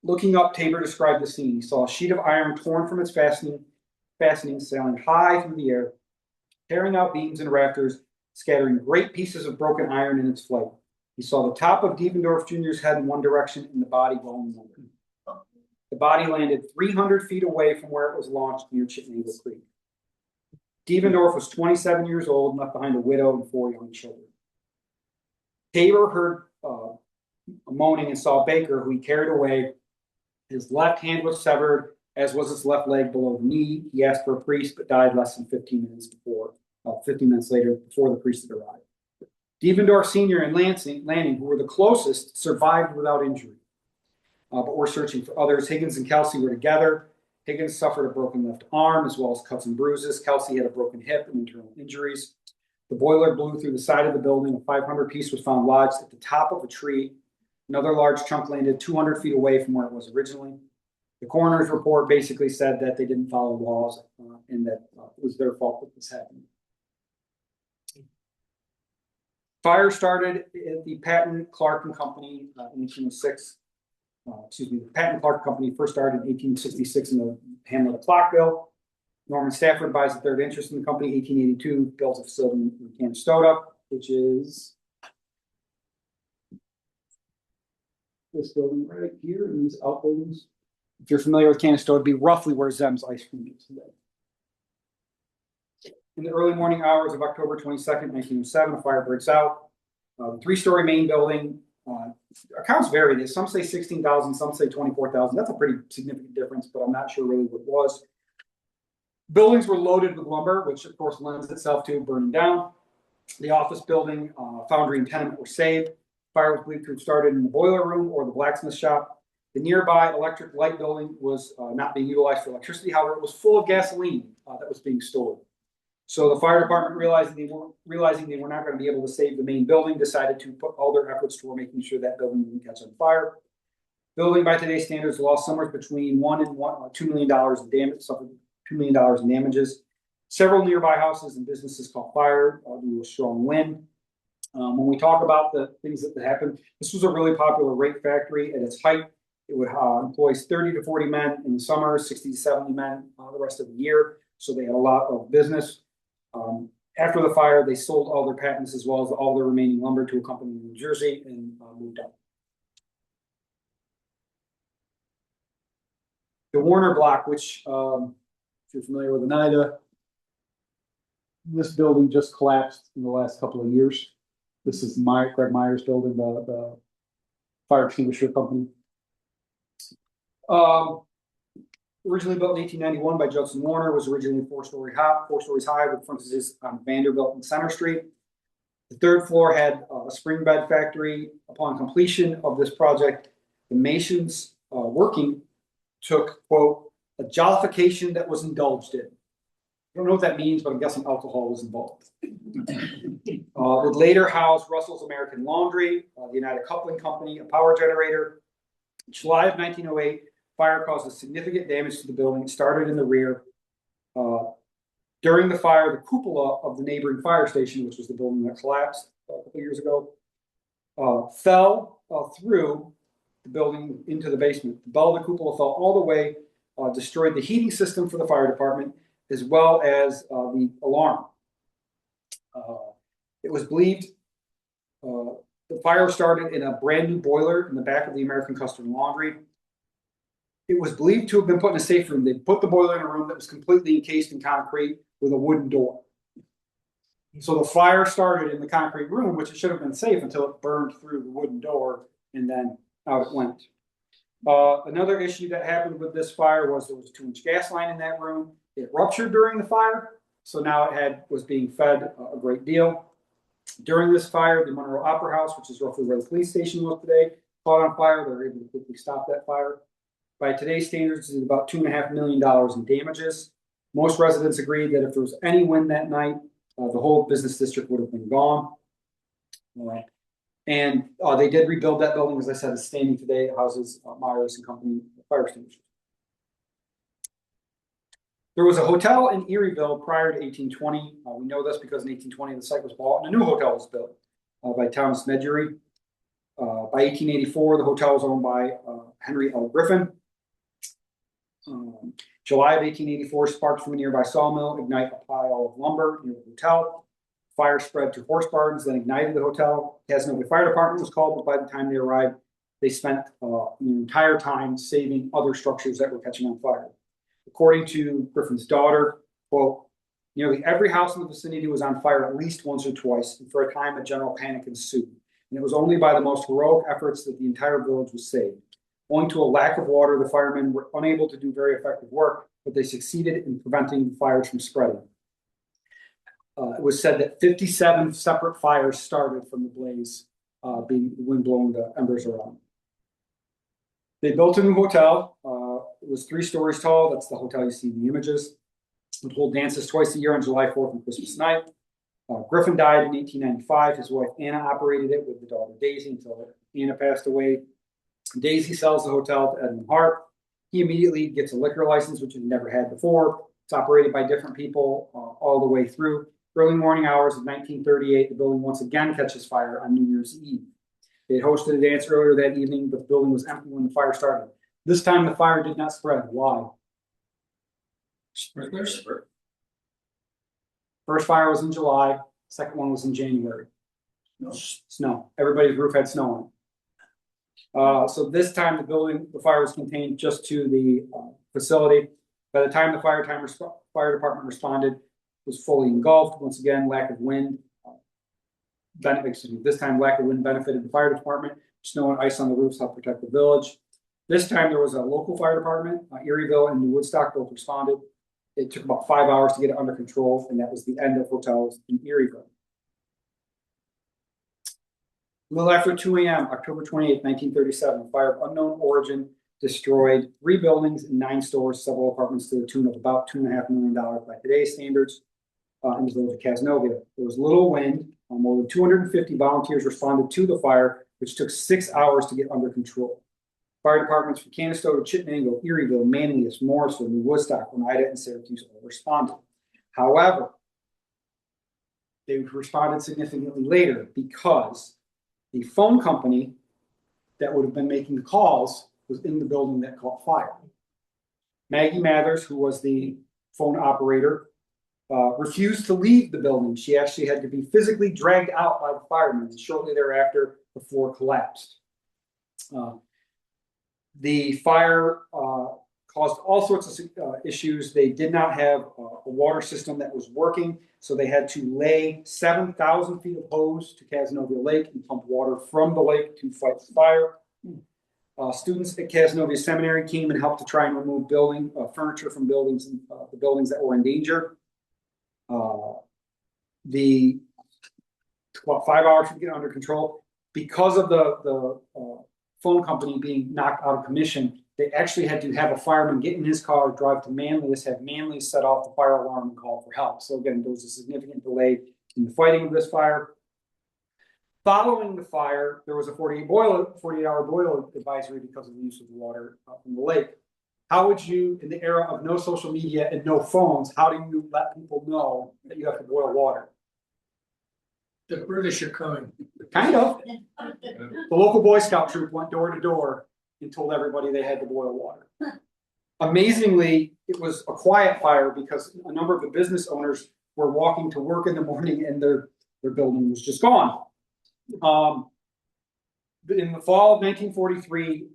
Looking up, Tabor described the scene. He saw a sheet of iron torn from its fastening, sailing high through the air, tearing out beams and rafters, scattering great pieces of broken iron in its flight. He saw the top of Devendorf Jr.'s head in one direction and the body going another. The body landed 300 feet away from where it was launched near Chittenden Creek. Devendorf was 27 years old and left behind a widow and 4 young children. Tabor heard a moaning and saw Baker, who he carried away. His left hand was severed, as was his left leg below the knee. He asked for a priest, but died less than 15 minutes later, before the priest had arrived. Devendorf Sr. and Lanning, who were the closest, survived without injury, but were searching for others. Higgins and Kelsey were together. Higgins suffered a broken left arm, as well as cuts and bruises. Kelsey had a broken hip and internal injuries. The boiler blew through the side of the building. A 500 piece was found lodged at the top of a tree. Another large chunk landed 200 feet away from where it was originally. The coroner's report basically said that they didn't follow laws and that it was their fault that this happened. Fire started at the Patton, Clark and Company in 1806. the Patent Clark Company first started in 1866 in the hamlet of Clockville. Norman Stafford buys a third interest in the company. 1882 builds a facility in Canastota, which is this building right here, and these outbuildings. If you're familiar with Canastota, it'd be roughly where Zem's ice cream is today. In the early morning hours of October 22nd, 1907, a fire breaks out. The three-story main building, accounts vary. Some say 16,000, some say 24,000. That's a pretty significant difference, but I'm not sure really what it was. Buildings were loaded with lumber, which of course lends itself to burning down. The office building, foundry, and tenement were saved. Fire was believed to have started in the boiler room or the blacksmith shop. The nearby electric light building was not being utilized for electricity. However, it was full of gasoline that was being stored. So the fire department, realizing they were not going to be able to save the main building, decided to put all their efforts toward making sure that building didn't catch on fire. Building by today's standards lost somewhere between $1 and $2 million in damage, suffered $2 million in damages. Several nearby houses and businesses caught fire due to a strong wind. When we talk about the things that happened, this was a really popular rake factory. At its height, it would employ 30 to 40 men in the summer, 60 to 70 men the rest of the year. So they had a lot of business. After the fire, they sold all their patents as well as all their remaining lumber to a company in New Jersey and moved on. The Warner Block, which, if you're familiar with Oneida, this building just collapsed in the last couple of years. This is Greg Myers' building, the fire extinguisher company. Originally built in 1891 by Judson Warner, was originally four stories high with frontages on Vanderbilt and Center Street. The third floor had a spring bed factory. Upon completion of this project, the masons working took, quote, a jollification that was indulged in. I don't know what that means, but I'm guessing alcohol was involved. Would later house Russell's American Laundry, the United Coupling Company, a power generator. In July of 1908, fire caused significant damage to the building. It started in the rear. During the fire, the cupola of the neighboring fire station, which was the building that collapsed a couple of years ago, fell through the building into the basement. The bell of the cupola fell all the way, destroyed the heating system for the fire department, as well as the alarm. It was believed the fire started in a brand new boiler in the back of the American Custom Laundry. It was believed to have been put in a safe room. They put the boiler in a room that was completely encased in concrete with a wooden door. So the fire started in the concrete room, which it should have been safe until it burned through the wooden door, and then out it went. Another issue that happened with this fire was there was a 2-inch gas line in that room. It ruptured during the fire, so now it was being fed a great deal. During this fire, the Monroe Opera House, which is roughly where the police station was today, caught on fire. They were able to quickly stop that fire. By today's standards, it's about $2.5 million in damages. Most residents agreed that if there was any wind that night, the whole business district would have been gone. And they did rebuild that building, as I said, it's standing today. It houses Myers and Company fire extinguishers. There was a hotel in Erieville prior to 1820. We know this because in 1820 the site was bought and a new hotel was built by Thomas Medjury. By 1884, the hotel was owned by Henry L. Griffin. July of 1884, sparks from a nearby sawmill ignite a pile of lumber near the hotel. Fire spread to horse barns, then ignited the hotel. Casanova Fire Department was called, but by the time they arrived, they spent the entire time saving other structures that were catching on fire. According to Griffin's daughter, quote, nearly every house in the vicinity was on fire at least once or twice, and for a time a general panic ensued. And it was only by the most heroic efforts that the entire village was saved. Owing to a lack of water, the firemen were unable to do very effective work, but they succeeded in preventing the fires from spreading. It was said that 57 separate fires started from the blaze, being the wind blowing the embers around. They built a new hotel. It was 3 stories tall. That's the hotel you see in the images. It would hold dances twice a year on July 4th and Christmas night. Griffin died in 1895. His wife Anna operated it with the daughter Daisy until Anna passed away. Daisy sells the hotel to Edmund Hart. He immediately gets a liquor license, which he never had before. It's operated by different people all the way through. Early morning hours of 1938, the building once again catches fire on New Year's Eve. They hosted a dance earlier that evening, but the building was empty when the fire started. This time the fire did not spread. Why? Sprinklers? First fire was in July, second one was in January. No. Snow. Everybody's roof had snow on it. So this time the fire was contained just to the facility. By the time the fire department responded, it was fully engulfed. Once again, lack of wind. This time lack of wind benefited the fire department. Snow and ice on the roofs helped protect the village. This time there was a local fire department, Erieville and New Woodstock both responded. It took about 5 hours to get it under control, and that was the end of hotels in Erieville. A little after 2 a.m., October 28, 1937, a fire of unknown origin destroyed 3 buildings and 9 stores, several apartments to the tune of about $2.5 million by today's standards in the village of Cazenovia. There was little wind. More than 250 volunteers responded to the fire, which took 6 hours to get under control. Fire departments from Canastota, Chittenango, Erieville, Manlius, Morrisville, New Woodstock, Oneida, and Syracuse all responded. However, they responded significantly later because the phone company that would have been making the calls was in the building that caught fire. Maggie Mathers, who was the phone operator, refused to leave the building. She actually had to be physically dragged out by the firemen. Shortly thereafter, the floor collapsed. The fire caused all sorts of issues. They did not have a water system that was working, so they had to lay 7,000 feet of hose to Cazenovia Lake and pump water from the lake to fight the fire. Students at Cazenovia Seminary came and helped to try and remove furniture from buildings, the buildings that were in danger. The took about 5 hours to get under control because of the phone company being knocked out of commission. They actually had to have a fireman get in his car, drive to Manlius, have Manlius set off the fire alarm and call for help. So again, there was a significant delay in the fighting of this fire. Following the fire, there was a 48-hour boil advisory because of the use of the water from the lake. How would you, in the era of no social media and no phones, how do you let people know that you have to boil water? The British are coming. Kind of. The local Boy Scout troop went door to door and told everybody they had to boil water. Amazingly, it was a quiet fire because a number of the business owners were walking to work in the morning and their building was just gone. In the fall of 1943,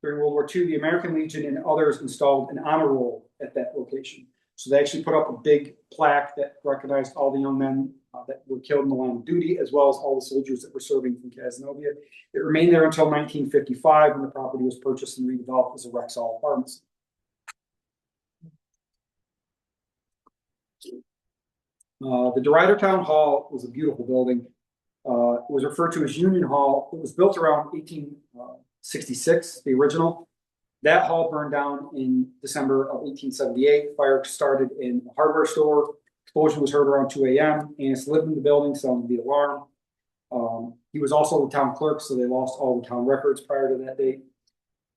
during World War II, the American Legion and others installed an honor roll at that location. So they actually put up a big plaque that recognized all the young men that were killed in the line of duty, as well as all the soldiers that were serving from Cazenovia. It remained there until 1955 when the property was purchased and redeveloped as a Rexall pharmacy. The DeRuyter Town Hall was a beautiful building. It was referred to as Union Hall. It was built around 1866, the original. That hall burned down in December of 1878. Fire started in a hardware store. Explosion was heard around 2 a.m. Annis lived in the building, sounded the alarm. He was also the town clerk, so they lost all the town records prior to that date.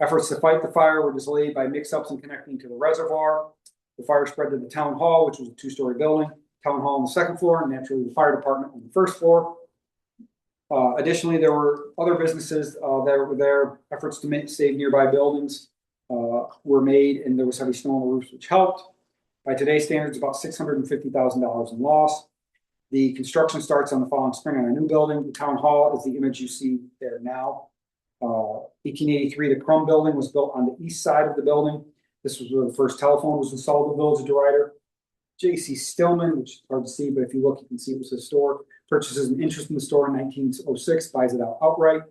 Efforts to fight the fire were delayed by mix-ups and connecting to the reservoir. The fire spread to the town hall, which was a 2-story building. Town hall on the 2nd floor, and naturally the fire department on the 1st floor. Additionally, there were other businesses that were there. Efforts to save nearby buildings were made, and there was heavy snow on the roofs, which helped. By today's standards, about $650,000 in loss. The construction starts on the following spring on a new building. The town hall is the image you see there now. 1883, the Crum building was built on the east side of the building. This was where the first telephone was installed in the village of DeRuyter. J.C. Stillman, which is hard to see, but if you look, you can see it was historic, purchases an interest in the store in 1906, buys it out outright.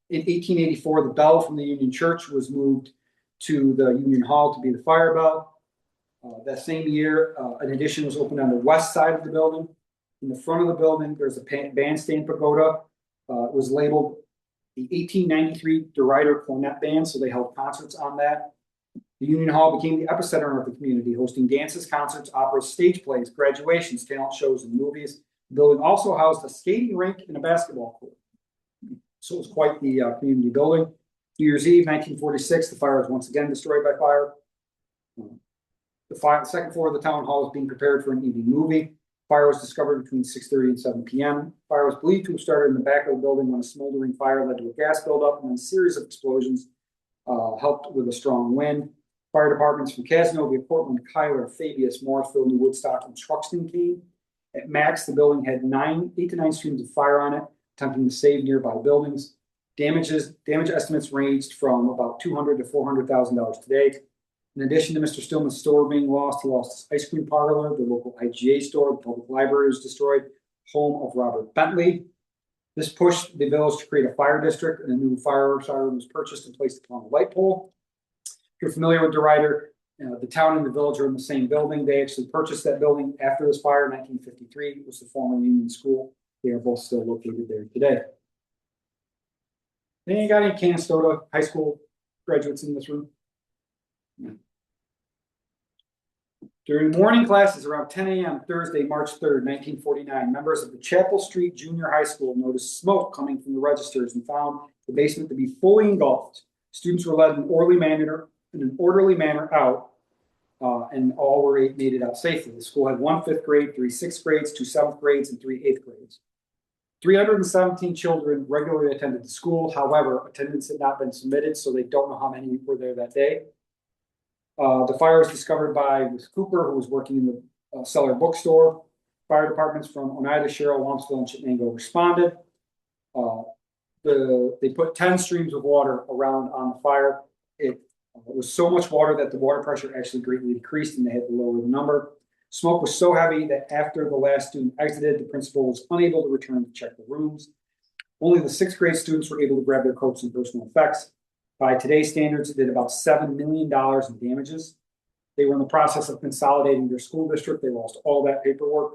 In 1884, the bell from the Union Church was moved to the Union Hall to be the fire bell. That same year, an addition was opened on the west side of the building. In the front of the building, there's a bandstand pagoda. It was labeled the 1893 DeRuyter Cornet Band, so they held concerts on that. The Union Hall became the epicenter of the community, hosting dances, concerts, operas, stage plays, graduations, talent shows, and movies. The building also housed a skating rink and a basketball court. So it was quite the community building. New Year's Eve, 1946, the fire was once again destroyed by fire. The 2nd floor of the town hall is being prepared for an evening movie. Fire was discovered between 6:30 and 7 p.m. Fire was believed to have started in the back of the building when a smoldering fire led to a gas buildup, and then a series of explosions helped with a strong wind. Fire departments from Casanova, Portland, Cuyler, Fabius, Morrisville, New Woodstock, and Truxton came. At max, the building had 8 to 9 streams of fire on it, attempting to save nearby buildings. Damage estimates ranged from about $200,000 to $400,000 today. In addition to Mr. Stillman's store being lost, he lost his ice cream parlor, the local IGA store, the public library was destroyed, home of Robert Bentley. This pushed the village to create a fire district, and a new fire siren was purchased and placed upon a light pole. If you're familiar with DeRuyter, the town and the village are in the same building. They actually purchased that building after this fire in 1953. It was the former Union School. They are both still located there today. Then you got any Canastota high school graduates in this room? Yeah. During morning classes around 10 a.m. Thursday, March 3rd, 1949, members of the Chapel Street Junior High School noticed smoke coming from the registers and found the basement to be fully engulfed. Students were led in an orderly manner out, and all were made it out safely. The school had 1 5th grade, 3 6th grades, 2 7th grades, and 3 8th grades. 317 children regularly attended the school. However, attendance had not been submitted, so they don't know how many were there that day. The fire was discovered by Ms. Cooper, who was working in the cellar bookstore. Fire departments from Oneida, Sherrill, Wampsville, and Chittenango responded. They put 10 streams of water around on the fire. It was so much water that the water pressure actually greatly decreased, and they had to lower the number. Smoke was so heavy that after the last student exited, the principal was unable to return to check the rooms. Only the 6th grade students were able to grab their coats and personal effects. By today's standards, it did about $7 million in damages. They were in the process of consolidating their school district. They lost all that paperwork.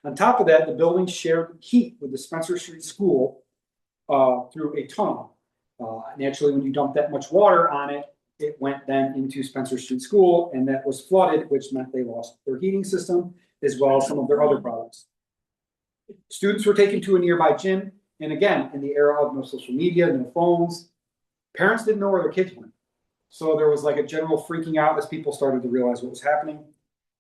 On top of that, the building shared heat with the Spencer Street School through a tunnel. Naturally, when you dump that much water on it, it went then into Spencer Street School, and that was flooded, which meant they lost their heating system as well as some of their other products. Students were taken to a nearby gym, and again, in the era of no social media, no phones, parents didn't know where their kids went. So there was like a general freaking out as people started to realize what was happening.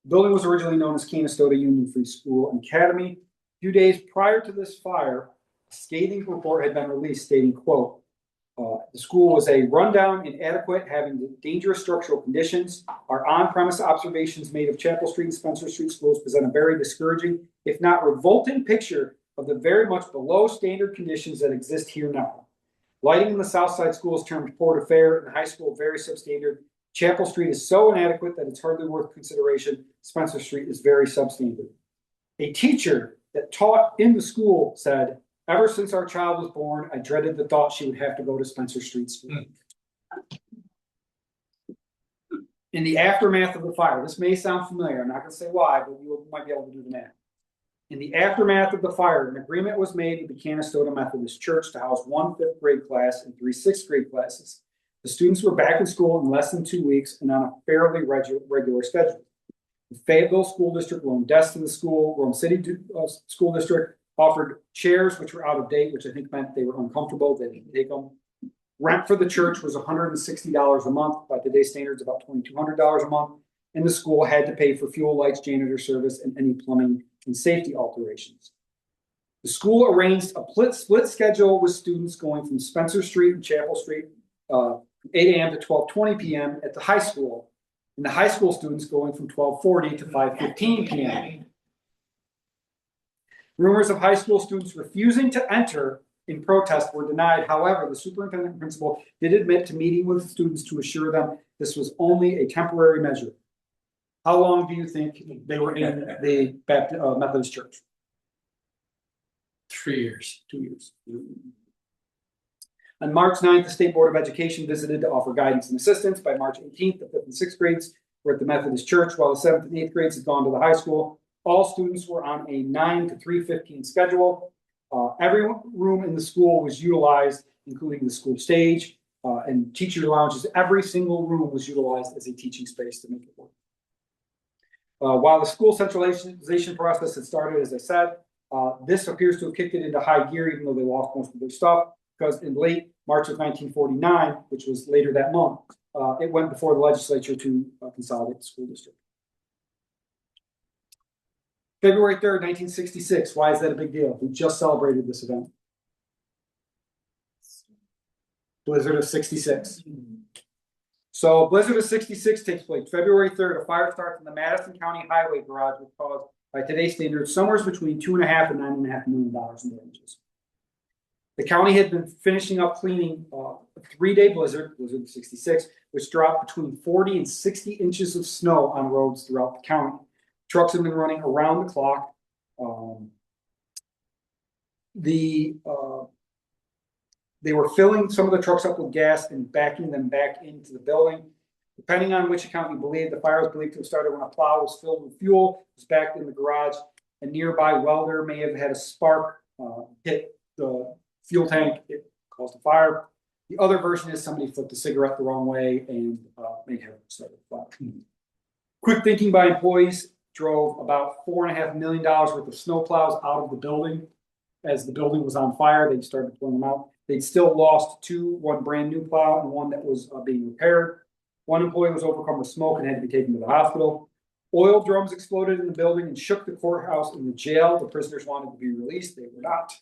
The building was originally known as Canastota Union Free School and Academy. A few days prior to this fire, a scathing report had been released stating, quote, the school was a rundown, inadequate, having dangerous structural conditions. Our on-premise observations made of Chapel Street and Spencer Street schools present a very discouraging, if not revolting, picture of the very much below standard conditions that exist here now. Lighting in the South Side school is termed poor to fair, and the high school very substandard. Chapel Street is so inadequate that it's hardly worth consideration. Spencer Street is very substandard. A teacher that taught in the school said, ever since our child was born, I dreaded the thought she would have to go to Spencer Street School. In the aftermath of the fire, this may sound familiar, I'm not going to say why, but you might be able to do the math. In the aftermath of the fire, an agreement was made with the Canastota Methodist Church to house 1 5th grade class and 3 6th grade classes. The students were back in school in less than 2 weeks and on a fairly regular schedule. The Fayetteville School District loaned desks to the school. Rome City School District offered chairs, which were out of date, which I think meant they were uncomfortable. They didn't take them. Rent for the church was $160 a month. By today's standards, about $2,200 a month. And the school had to pay for fuel, lights, janitor service, and any plumbing and safety alterations. The school arranged a split schedule with students going from Spencer Street and Chapel Street, 8 a.m. to 12:20 p.m. at the high school, and the high school students going from 12:40 to 5:15 p.m. Rumors of high school students refusing to enter in protest were denied. However, the superintendent and principal did admit to meeting with students to assure them this was only a temporary measure. How long do you think they were in the Methodist Church? 3 years. 2 years. On March 9th, the State Board of Education visited to offer guidance and assistance. By March 18th, the 5th and 6th grades were at the Methodist Church, while the 7th and 8th grades had gone to the high school. All students were on a 9 to 3:15 schedule. Every room in the school was utilized, including the school stage and teacher lounges. Every single room was utilized as a teaching space to make it work. While the school centralization process had started, as I said, this appears to have kicked it into high gear, even though they lost most of their stuff, because in late March of 1949, which was later that month, it went before the legislature to consolidate the school district. February 3rd, 1966. Why is that a big deal? We just celebrated this event. Blizzard of 66. So Blizzard of 66 takes place February 3rd. A fire starts in the Madison County Highway garage, which caused, by today's standards, somewhere between $2.5 and $9.5 million in damages. The county had been finishing up cleaning a 3-day blizzard of 66, which dropped between 40 and 60 inches of snow on roads throughout the county. Trucks have been running around the clock. They were filling some of the trucks up with gas and backing them back into the building. Depending on which account you believe, the fire was believed to have started when a plow was filled with fuel, was backed in the garage. A nearby welder may have had a spark hit the fuel tank. It caused a fire. The other version is somebody flipped a cigarette the wrong way and may have started a fire. Quick thinking by employees drove about $4.5 million worth of snow plows out of the building. As the building was on fire, they started pulling them out. They'd still lost two, one brand new plow and one that was being repaired. One employee was overcome with smoke and had to be taken to the hospital. Oil drums exploded in the building and shook the courthouse and the jail. The prisoners wanted to be released. They were not.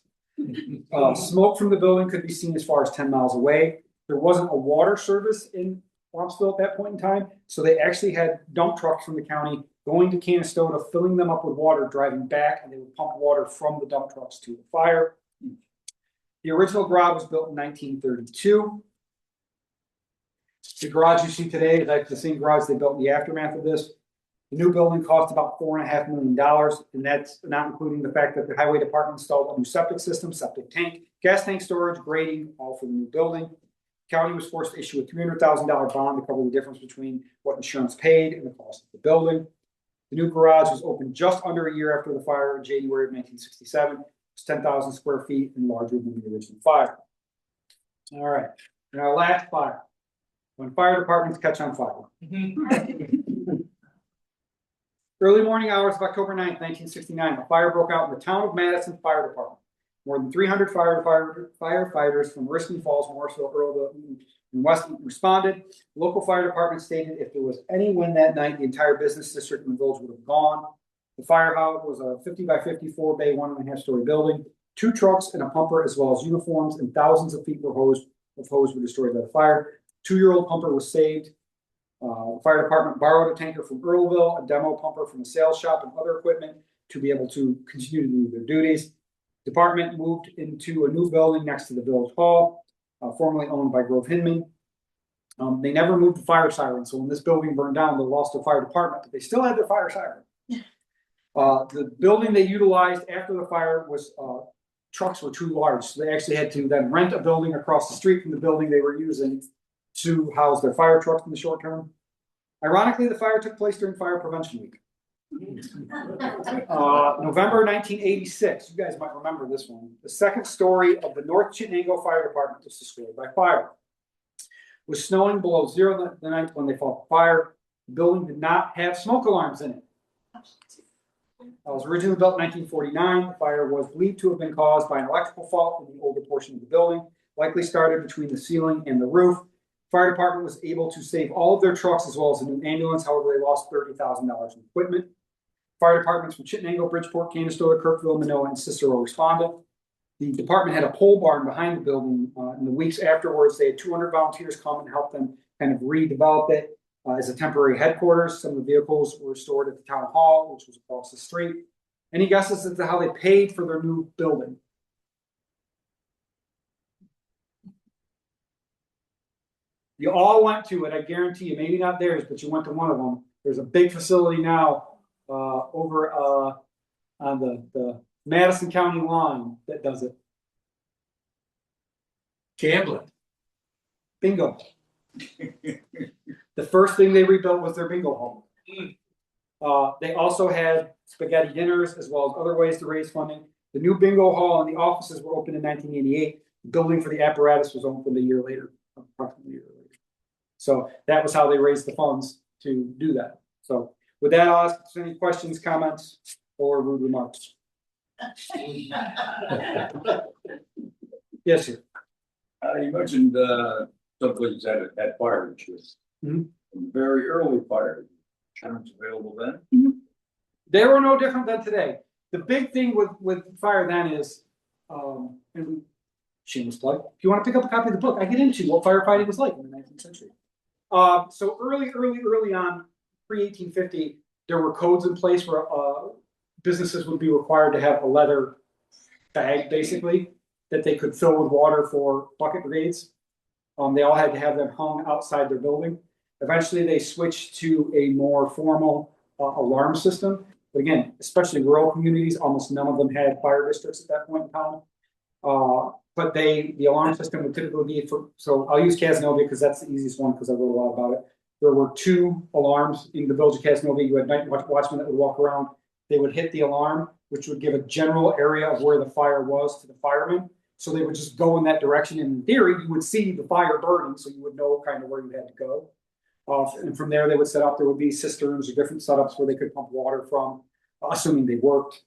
Smoke from the building could be seen as far as 10 miles away. There wasn't a water service in Wampsville at that point in time, so they actually had dump trucks from the county going to Canastota, filling them up with water, driving back, and they would pump water from the dump trucks to the fire. The original garage was built in 1932. The garage you see today is like the same garage they built in the aftermath of this. The new building cost about $4.5 million, and that's not including the fact that the highway department installed a new septic system, septic tank, gas tank storage, grading, all for the new building. The county was forced to issue a $300,000 bond to cover the difference between what insurance paid and the cost of the building. The new garage was opened just under a year after the fire in January of 1967. It's 10,000 square feet and larger than the original fire. All right, and our last fire. When fire departments catch on fire. Early morning hours of October 9th, 1969, a fire broke out in the town of Madison Fire Department. More than 300 firefighters from Risking Falls, Morrisville, Earlville, and West responded. The local fire department stated if there was any wind that night, the entire business district in the village would have gone. The firehouse was a 50 by 54 bay, 1.5-story building. 2 trucks and a pumper, as well as uniforms, and thousands of feet of hose were destroyed by the fire. 2-year-old pumper was saved. The fire department borrowed a tanker from Earlville, a demo pumper from a sales shop, and other equipment to be able to continue to do their duties. Department moved into a new building next to the village hall, formerly owned by Grove Hinman. They never moved the fire siren, so when this building burned down, they lost their fire department, but they still had their fire siren. The building they utilized after the fire was trucks were too large, so they actually had to then rent a building across the street from the building they were using to house their fire trucks in the short term. Ironically, the fire took place during Fire Prevention Week. November 1986, you guys might remember this one. The second story of the North Chenango Fire Department was destroyed by fire. It was snowing below zero the night when they fought the fire. The building did not have smoke alarms in it. It was originally built in 1949. The fire was believed to have been caused by an electrical fault in the older portion of the building, likely started between the ceiling and the roof. Fire department was able to save all of their trucks as well as a new ambulance. However, they lost $30,000 in equipment. Fire departments from Chittenango, Bridgeport, Canastota, Kirkville, Minoa, and Cicero responded. The department had a pole barn behind the building. In the weeks afterwards, they had 200 volunteers come and help them kind of redevelop it as a temporary headquarters. Some of the vehicles were stored at the town hall, which was across the street. Any guesses as to how they paid for their new building? You all went to it, I guarantee you, maybe not theirs, but you went to one of them. There's a big facility now over on the Madison County line that does it. Gambling. Bingo. The first thing they rebuilt was their bingo hall. They also had spaghetti dinners as well as other ways to raise funding. The new bingo hall and the offices were opened in 1988. The building for the apparatus was opened a year later, approximately a year later. So that was how they raised the funds to do that. So with that, I'll ask if there's any questions, comments, or rude remarks. Yes, sir. You mentioned some places had fire insurance. Mhm. Very early fire insurance available then. They were no different than today. The big thing with fire then is, and shameless plug, if you want to pick up a copy of the book, I get into what firefighting was like in the 19th century. So early on, pre-1850, there were codes in place where businesses would be required to have a leather bag, basically, that they could fill with water for bucket brigades. They all had to have them hung outside their building. Eventually, they switched to a more formal alarm system. But again, especially rural communities, almost none of them had fire districts at that point in time. But the alarm system would typically be so I'll use Casanova because that's the easiest one because I wrote a lot about it. There were 2 alarms in the village of Casanova. You had night watchmen that would walk around. They would hit the alarm, which would give a general area of where the fire was to the firemen. So they would just go in that direction. And in theory, you would see the fire burning, so you would know kind of where you had to go. And from there, they would set up. There would be cisterns or different setups where they could pump water from, assuming they worked.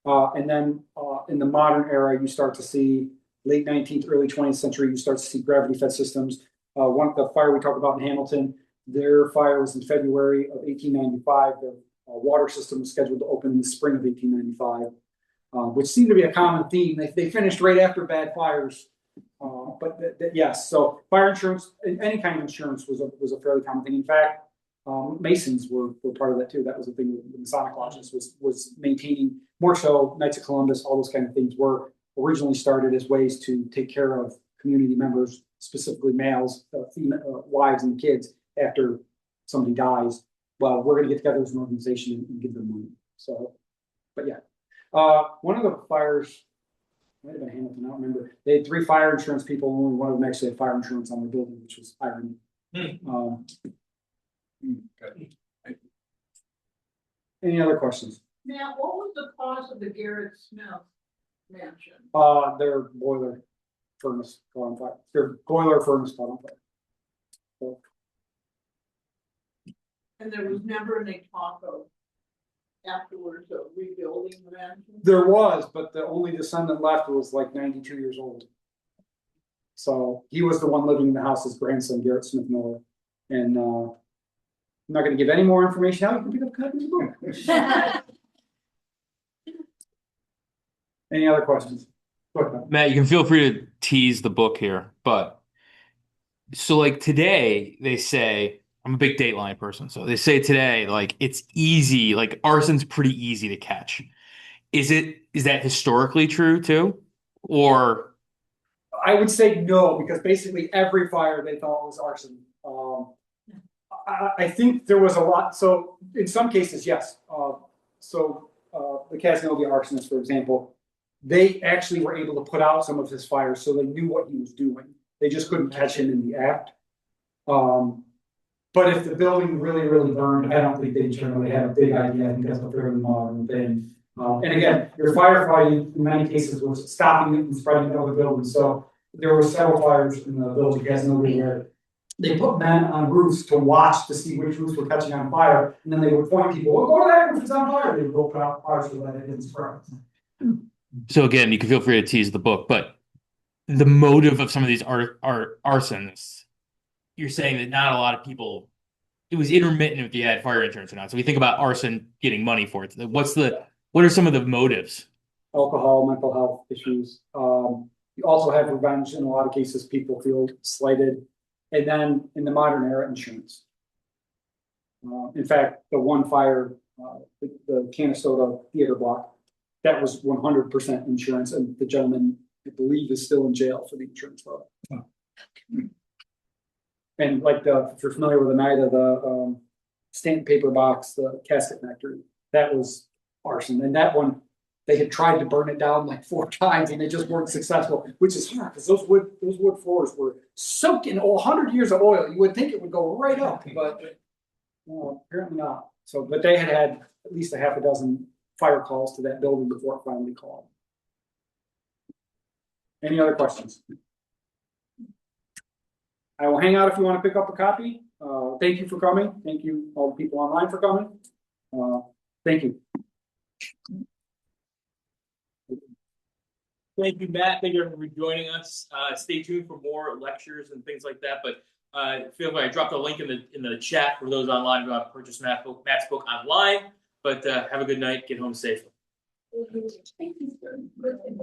And then in the modern era, you start to see late 19th, early 20th century, you start to see gravity-fed systems. One of the fire we talk about in Hamilton, their fire was in February of 1895. The water system was scheduled to open in the spring of 1895, which seemed to be a common theme. They finished right after bad fires. Yes, so fire insurance, any kind of insurance was a fairly common thing. In fact, Masons were part of that too. That was a thing with the Masonic lodges was maintaining more so Knights of Columbus. All those kind of things were originally started as ways to take care of community members, specifically males, female, wives, and kids after somebody dies. Well, we're going to get together as an organization and give them money. So, but yeah, one of the fires. Might have been Hamilton, I don't remember. They had 3 fire insurance people, only one of them actually had fire insurance on their building, which was irony. Any other questions? Now, what was the cause of the Garrett Smith mansion? Their boiler furnace caught on fire. Their boiler furnace caught on fire. So, And there was never any talk of afterwards of rebuilding the mansion? there was, but the only descendant left was like 92 years old. So he was the one living in the house, his grandson, Garrett Smith Miller. And I'm not going to give any more information out. You can pick up copies of the book. Any other questions? Go ahead. Matt, you can feel free to tease the book here, but so like today they say I'm a big Dateline person, so they say today like it's easy, like arson's pretty easy to catch. Is that historically true too, or? I would say no, because basically every fire they thought was arson. I think there was a lot. So in some cases, yes. The Casanova arsonist, for example, they actually were able to put out some of his fires, so they knew what he was doing. They just couldn't catch him in the act. But if the building really, really burned, I don't think they generally had a big idea. I think that's a fairly modern thing. And again, your firefighting in many cases was stopping it and spreading to other buildings. So there were several fires in the village of Casanova where they put men on roofs to watch to see which roofs were catching on fire, and then they would point people, well, go to that roof, it's on fire. They would go put out fires so that it didn't spread. So again, you can feel free to tease the book, but the motive of some of these arsons, you're saying that not a lot of people, it was intermittent if you had fire insurance or not. So we think about arson getting money for it. What are some of the motives? Alcohol, mental health issues. You also have revenge. In a lot of cases, people feel slighted. And then in the modern era, insurance. In fact, the one fire, the Canastota theater block, that was 100% insurance. And the gentleman, I believe, is still in jail for the insurance fraud. Oh. And like if you're familiar with the night of the stamped paper box, the casket factory, that was arson. And that one, they had tried to burn it down like 4 times and they just weren't successful, which is hard because those wood floors were soaked in 100 years of oil. You would think it would go right up, but apparently not. So, but they had at least a half a dozen fire calls to that building before it finally called. Any other questions? I will hang out if you want to pick up a copy. Thank you for coming. Thank you all the people online for coming. Thank you. Thank you, Matt. Thank you everyone for joining us. Stay tuned for more lectures and things like that. But feel free, I dropped a link in the chat for those online who want to purchase Matt's book online. But but have a good night. Get home safely. Thank you.